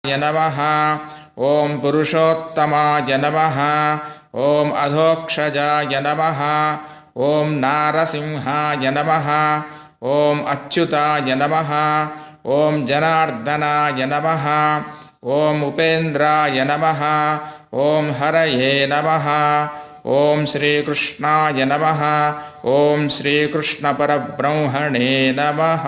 नमः। ॐ पुरुषोत्तमाय नमः। ॐ अधोक्षजाय नमः। ॐ नारसिंहाय नमः। ॐ अच्युताय नमः। ॐ जनार्दनाय नमः। ॐ उपेन्द्राय नमः। ॐ हरये नमः। ॐ श्रीकृष्णाय नमः। ॐ श्रीकृष्णपरब्रह्मणे नमः।